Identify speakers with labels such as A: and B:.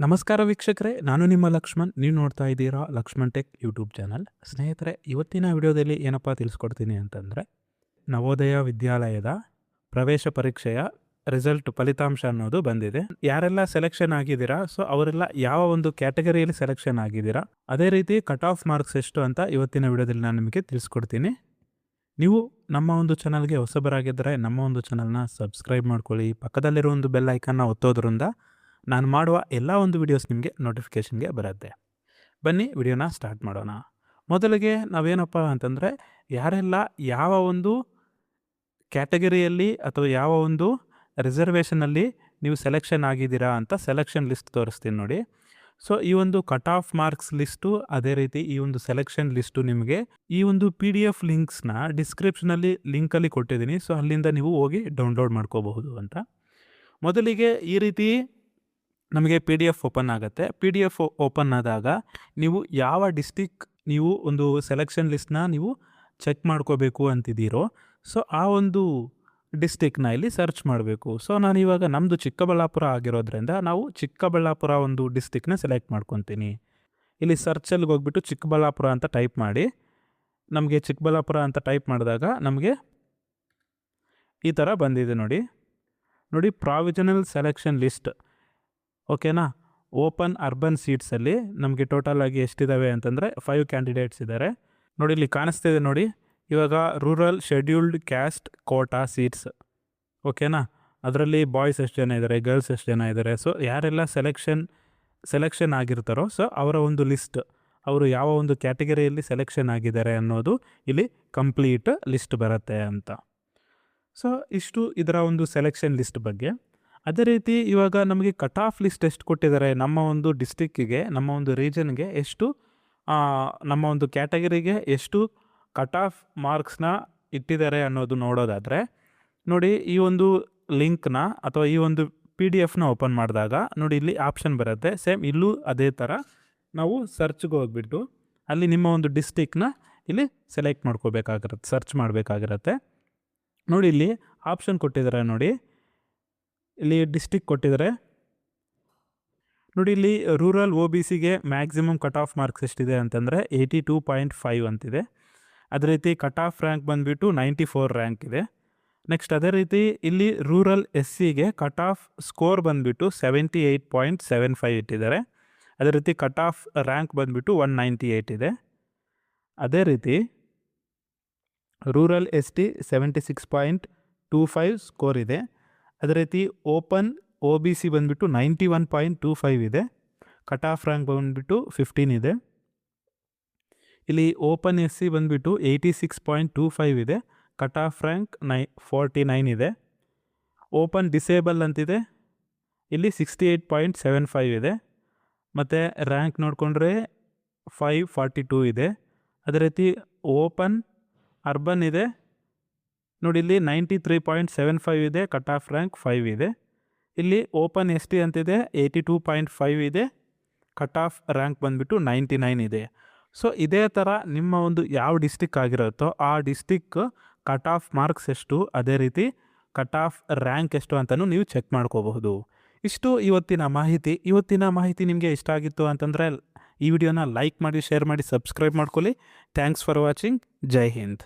A: ನಮಸ್ಕಾರ ವೀಕ್ಷಕರೇ, ನಾನು ನಿಮ್ಮ ಲಕ್ಷ್ಮಣ್. ನೀವು ನೋಡ್ತಾ ಇದ್ದೀರಾ ಲಕ್ಷ್ಮಣ್ ಟೆಕ್ ಯೂಟ್ಯೂಬ್ ಚಾನಲ್. ಸ್ನೇಹಿತರೆ, ಇವತ್ತಿನ ವಿಡಿಯೋದಲ್ಲಿ ಏನಪ್ಪ ತಿಳಿಸ್ಕೊಡ್ತೀನಿ ಅಂತಂದರೆ, ನವೋದಯ ವಿದ್ಯಾಲಯದ ಪ್ರವೇಶ ಪರೀಕ್ಷೆಯ ರಿಸಲ್ಟ್ ಫಲಿತಾಂಶ ಅನ್ನೋದು ಬಂದಿದೆ. ಯಾರೆಲ್ಲ ಸೆಲೆಕ್ಷನ್ ಆಗಿದ್ದೀರಾ, ಸೊ ಅವರೆಲ್ಲ ಯಾವ ಒಂದು ಕ್ಯಾಟಗರಿಯಲ್ಲಿ ಸೆಲೆಕ್ಷನ್ ಆಗಿದ್ದೀರಾ, ಅದೇ ರೀತಿ ಕಟ್ ಆಫ್ ಮಾರ್ಕ್ಸ್ ಎಷ್ಟು ಅಂತ ಇವತ್ತಿನ ವಿಡಿಯೋದಲ್ಲಿ ನಾನು ನಿಮಗೆ ತಿಳಿಸ್ಕೊಡ್ತೀನಿ. ನೀವು ನಮ್ಮ ಒಂದು ಚಾನಲ್ಗೆ ಹೊಸಬರಾಗಿದ್ದರೆ ನಮ್ಮ ಒಂದು ಚಾನಲ್ನ ಸಬ್ಸ್ಕ್ರೈಬ್ ಮಾಡ್ಕೊಳ್ಳಿ. ಪಕ್ಕದಲ್ಲಿರೋ ಒಂದು ಬೆಲ್ ಐಕನ್ನ ಒತ್ತೋದ್ರಿಂದ ನಾನು ಮಾಡುವ ಎಲ್ಲ ಒಂದು ವಿಡಿಯೋಸ್ ನಿಮಗೆ ನೋಟಿಫಿಕೇಷನ್ಗೆ ಬರುತ್ತೆ. ಬನ್ನಿ ವಿಡಿಯೋನ ಸ್ಟಾರ್ಟ್ ಮಾಡೋಣ. ಮೊದಲಿಗೆ ನಾವೇನಪ್ಪ ಅಂತಂದರೆ, ಯಾರೆಲ್ಲ ಯಾವ ಒಂದು ಕ್ಯಾಟಗರಿಯಲ್ಲಿ ಅಥವಾ ಯಾವ ಒಂದು ರಿಸರ್ವೇಷನಲ್ಲಿ ನೀವು ಸೆಲೆಕ್ಷನ್ ಆಗಿದ್ದೀರಾ ಅಂತ ಸೆಲೆಕ್ಷನ್ ಲಿಸ್ಟ್ ತೋರಿಸ್ತೀನಿ ನೋಡಿ. ಸೊ ಈ ಒಂದು ಕಟ್ ಆಫ್ ಮಾರ್ಕ್ಸ್ ಲಿಸ್ಟು, ಅದೇ ರೀತಿ ಈ ಒಂದು ಸೆಲೆಕ್ಷನ್ ಲಿಸ್ಟು ನಿಮಗೆ ಈ ಒಂದು PDF ಲಿಂಕ್ಸ್ನ ಡಿಸ್ಕ್ರಿಪ್ಷನಲ್ಲಿ ಲಿಂಕಲ್ಲಿ ಕೊಟ್ಟಿದ್ದೀನಿ. ಸೊ ಅಲ್ಲಿಂದ ನೀವು ಹೋಗಿ ಡೌನ್ಲೋಡ್ ಮಾಡ್ಕೋಬಹುದು ಅಂತ. ಮೊದಲಿಗೆ ಈ ರೀತಿ ನಮಗೆ PDF ಓಪನ್ ಆಗುತ್ತೆ. PDF ಓಪನ್ ಆದಾಗ ನೀವು ಯಾವ ಡಿಸ್ಟಿಕ್ ನೀವು ಒಂದು ಸೆಲೆಕ್ಷನ್ ಲಿಸ್ಟ್ನ ನೀವು ಚೆಕ್ ಮಾಡ್ಕೋಬೇಕು ಅಂತಿದ್ದೀರೋ, ಸೊ ಆ ಒಂದು ಡಿಸ್ಟಿಕ್ನ ಇಲ್ಲಿ ಸರ್ಚ್ ಮಾಡಬೇಕು. ಸೊ ನಾನು ಇವಾಗ ನಮ್ಮದು ಚಿಕ್ಕಬಳ್ಳಾಪುರ ಆಗಿರೋದ್ರಿಂದ ನಾವು ಚಿಕ್ಕಬಳ್ಳಾಪುರ ಒಂದು ಡಿಸ್ಟಿಕ್ನ ಸೆಲೆಕ್ಟ್ ಮಾಡ್ಕೊತೀನಿ. ಇಲ್ಲಿ ಸರ್ಚಲ್ಲಿ ಹೋಗ್ಬಿಟ್ಟು ಚಿಕ್ಕಬಳ್ಳಾಪುರ ಅಂತ ಟೈಪ್ ಮಾಡಿ, ನಮಗೆ ಚಿಕ್ಕಬಳ್ಳಾಪುರ ಅಂತ ಟೈಪ್ ಮಾಡಿದಾಗ ನಮಗೆ ಈ ಥರ ಬಂದಿದೆ ನೋಡಿ. ಪ್ರಾವಿಷನಲ್ ಸೆಲೆಕ್ಷನ್ ಲಿಸ್ಟ್, ಓಕೆನಾ. ಓಪನ್ ಅರ್ಬನ್ ಸೀಟ್ಸಲ್ಲಿ ನಮಗೆ ಟೋಟಲ್ ಆಗಿ ಎಷ್ಟಿದ್ದಾವೆ ಅಂತಂದರೆ 5 ಕ್ಯಾಂಡಿಡೇಟ್ಸ್ ಇದ್ದಾರೆ ನೋಡಿ. ಇಲ್ಲಿ ಕಾಣಿಸ್ತಿದೆ ನೋಡಿ, ಇವಾಗ rural scheduled caste quota seats, ಓಕೆನಾ. ಅದರಲ್ಲಿ ಬಾಯ್ಸ್ ಎಷ್ಟು ಜನ ಇದ್ದಾರೆ, ಗರ್ಲ್ಸ್ ಎಷ್ಟು ಜನ ಇದ್ದಾರೆ, ಸೊ ಯಾರೆಲ್ಲ ಸೆಲೆಕ್ಷನ್ ಆಗಿರ್ತಾರೋ ಸೊ ಅವರ ಒಂದು ಲಿಸ್ಟ್, ಅವರು ಯಾವ ಒಂದು ಕ್ಯಾಟಗರಿಯಲ್ಲಿ ಸೆಲೆಕ್ಷನ್ ಆಗಿದ್ದಾರೆ ಅನ್ನೋದು ಇಲ್ಲಿ ಕಂಪ್ಲೀಟ್ ಲಿಸ್ಟ್ ಬರುತ್ತೆ ಅಂತ. ಸೊ ಇಷ್ಟು ಇದರ ಒಂದು ಸೆಲೆಕ್ಷನ್ ಲಿಸ್ಟ್ ಬಗ್ಗೆ. ಅದೇ ರೀತಿ ಇವಾಗ ನಮಗೆ ಕಟ್ ಆಫ್ ಲಿಸ್ಟ್ ಎಷ್ಟು ಕೊಟ್ಟಿದ್ದಾರೆ, ನಮ್ಮ ಒಂದು ಡಿಸ್ಟಿಕ್ಕಿಗೆ, ನಮ್ಮ ಒಂದು ರೀಜನ್ಗೆ ಎಷ್ಟು, ನಮ್ಮ ಒಂದು ಕ್ಯಾಟಗರಿಗೆ ಎಷ್ಟು ಕಟ್ ಆಫ್ ಮಾರ್ಕ್ಸ್ನ ಇಟ್ಟಿದ್ದಾರೆ ಅನ್ನೋದು ನೋಡೋದಾದರೆ ನೋಡಿ, ಈ ಒಂದು ಲಿಂಕ್ನ ಅಥವಾ ಈ ಒಂದು PDF ಓಪನ್ ಮಾಡಿದಾಗ ನೋಡಿ ಇಲ್ಲಿ ಆಪ್ಷನ್ ಬರುತ್ತೆ. ಸೇಮ್ ಇಲ್ಲೂ ಅದೇ ಥರ ನಾವು ಸರ್ಚ್ಗೆ ಹೋಗ್ಬಿಟ್ಟು ಅಲ್ಲಿ ನಿಮ್ಮ ಒಂದು ಡಿಸ್ಟಿಕ್ನ ಇಲ್ಲಿ ಸೆಲೆಕ್ಟ್ ಮಾಡ್ಕೋಬೇಕಾಗಿರುತ್ತೆ, ಸರ್ಚ್ ಮಾಡಬೇಕಾಗಿರುತ್ತೆ. ನೋಡಿ ಇಲ್ಲಿ ಆಪ್ಷನ್ ಕೊಟ್ಟಿದ್ದಾರೆ ನೋಡಿ, ಇಲ್ಲಿ ಡಿಸ್ಟಿಕ್ ಕೊಟ್ಟಿದ್ದಾರೆ ನೋಡಿ. ಇಲ್ಲಿ ರೂರಲ್ OBCಗೆ ಮ್ಯಾಕ್ಸಿಮಮ್ ಕಟ್ ಆಫ್ ಮಾರ್ಕ್ಸ್ ಎಷ್ಟಿದೆ ಅಂತಂದರೆ 82.5 ಅಂತಿದೆ. ಅದೇ ರೀತಿ ಕಟ್ ಆಫ್ ರ್ಯಾಂಕ್ ಬಂದುಬಿಟ್ಟು 94 ರ್ಯಾಂಕ್ ಇದೆ. ನೆಕ್ಸ್ಟ್ ಅದೇ ರೀತಿ ಇಲ್ಲಿ ರೂರಲ್ SCಗೆ ಕಟ್ ಆಫ್ ಸ್ಕೋರ್ ಬಂದುಬಿಟ್ಟು 78.75 ಇಟ್ಟಿದ್ದಾರೆ. ಅದೇ ರೀತಿ ಕಟ್ ಆಫ್ ರ್ಯಾಂಕ್ ಬಂದುಬಿಟ್ಟು 198 ಇದೆ. ಅದೇ ರೀತಿ ರೂರಲ್ ST 76.25 ಸ್ಕೋರ್ ಇದೆ. ಅದೇ ರೀತಿ ಓಪನ್ OBC ಬಂದುಬಿಟ್ಟು 91.25 ಇದೆ. ಕಟ್ ಆಫ್ ರ್ಯಾಂಕ್ ಬಂದುಬಿಟ್ಟು 15 ಇದೆ. ಇಲ್ಲಿ ಓಪನ್ SC ಬಂದುಬಿಟ್ಟು 86.25 ಇದೆ. ಕಟ್ ಆಫ್ ರ್ಯಾಂಕ್ 49 ಇದೆ. ಓಪನ್ ಡಿಸೇಬಲ್ ಅಂತಿದೆ, ಇಲ್ಲಿ 68.75 ಇದೆ. ಮತ್ತು ರ್ಯಾಂಕ್ ನೋಡಿಕೊಂಡ್ರೆ 542 ಇದೆ. ಅದೇ ರೀತಿ ಓಪನ್ ಅರ್ಬನ್ ಇದೆ ನೋಡಿ, ಇಲ್ಲಿ 93.75 ಇದೆ. ಕಟ್ ಆಫ್ ರ್ಯಾಂಕ್ 5 ಇದೆ. ಇಲ್ಲಿ ಓಪನ್ ST ಅಂತಿದೆ 82.5 ಇದೆ. ಕಟ್ ಆಫ್ ರ್ಯಾಂಕ್ ಬಂದುಬಿಟ್ಟು 99 ಇದೆ. ಸೊ ಇದೇ ಥರ ನಿಮ್ಮ ಒಂದು ಯಾವ ಡಿಸ್ಟಿಕ್ ಆಗಿರುತ್ತೋ ಆ ಡಿಸ್ಟಿಕ್ ಕಟ್ ಆಫ್ ಮಾರ್ಕ್ಸ್ ಎಷ್ಟು, ಅದೇ ರೀತಿ ಕಟ್ ಆಫ್ ರ್ಯಾಂಕ್ ಎಷ್ಟು ಅಂತಲೂ ನೀವು ಚೆಕ್ ಮಾಡ್ಕೋಬಹುದು. ಇಷ್ಟು ಇವತ್ತಿನ ಮಾಹಿತಿ ನಿಮಗೆ ಇಷ್ಟ ಆಗಿತ್ತು ಅಂತಂದರೆ ಈ ವಿಡಿಯೋನ ಲೈಕ್ ಮಾಡಿ, ಶೇರ್ ಮಾಡಿ, ಸಬ್ಸ್ಕ್ರೈಬ್ ಮಾಡ್ಕೊಳ್ಳಿ. Thanks for watching. Jai Hind.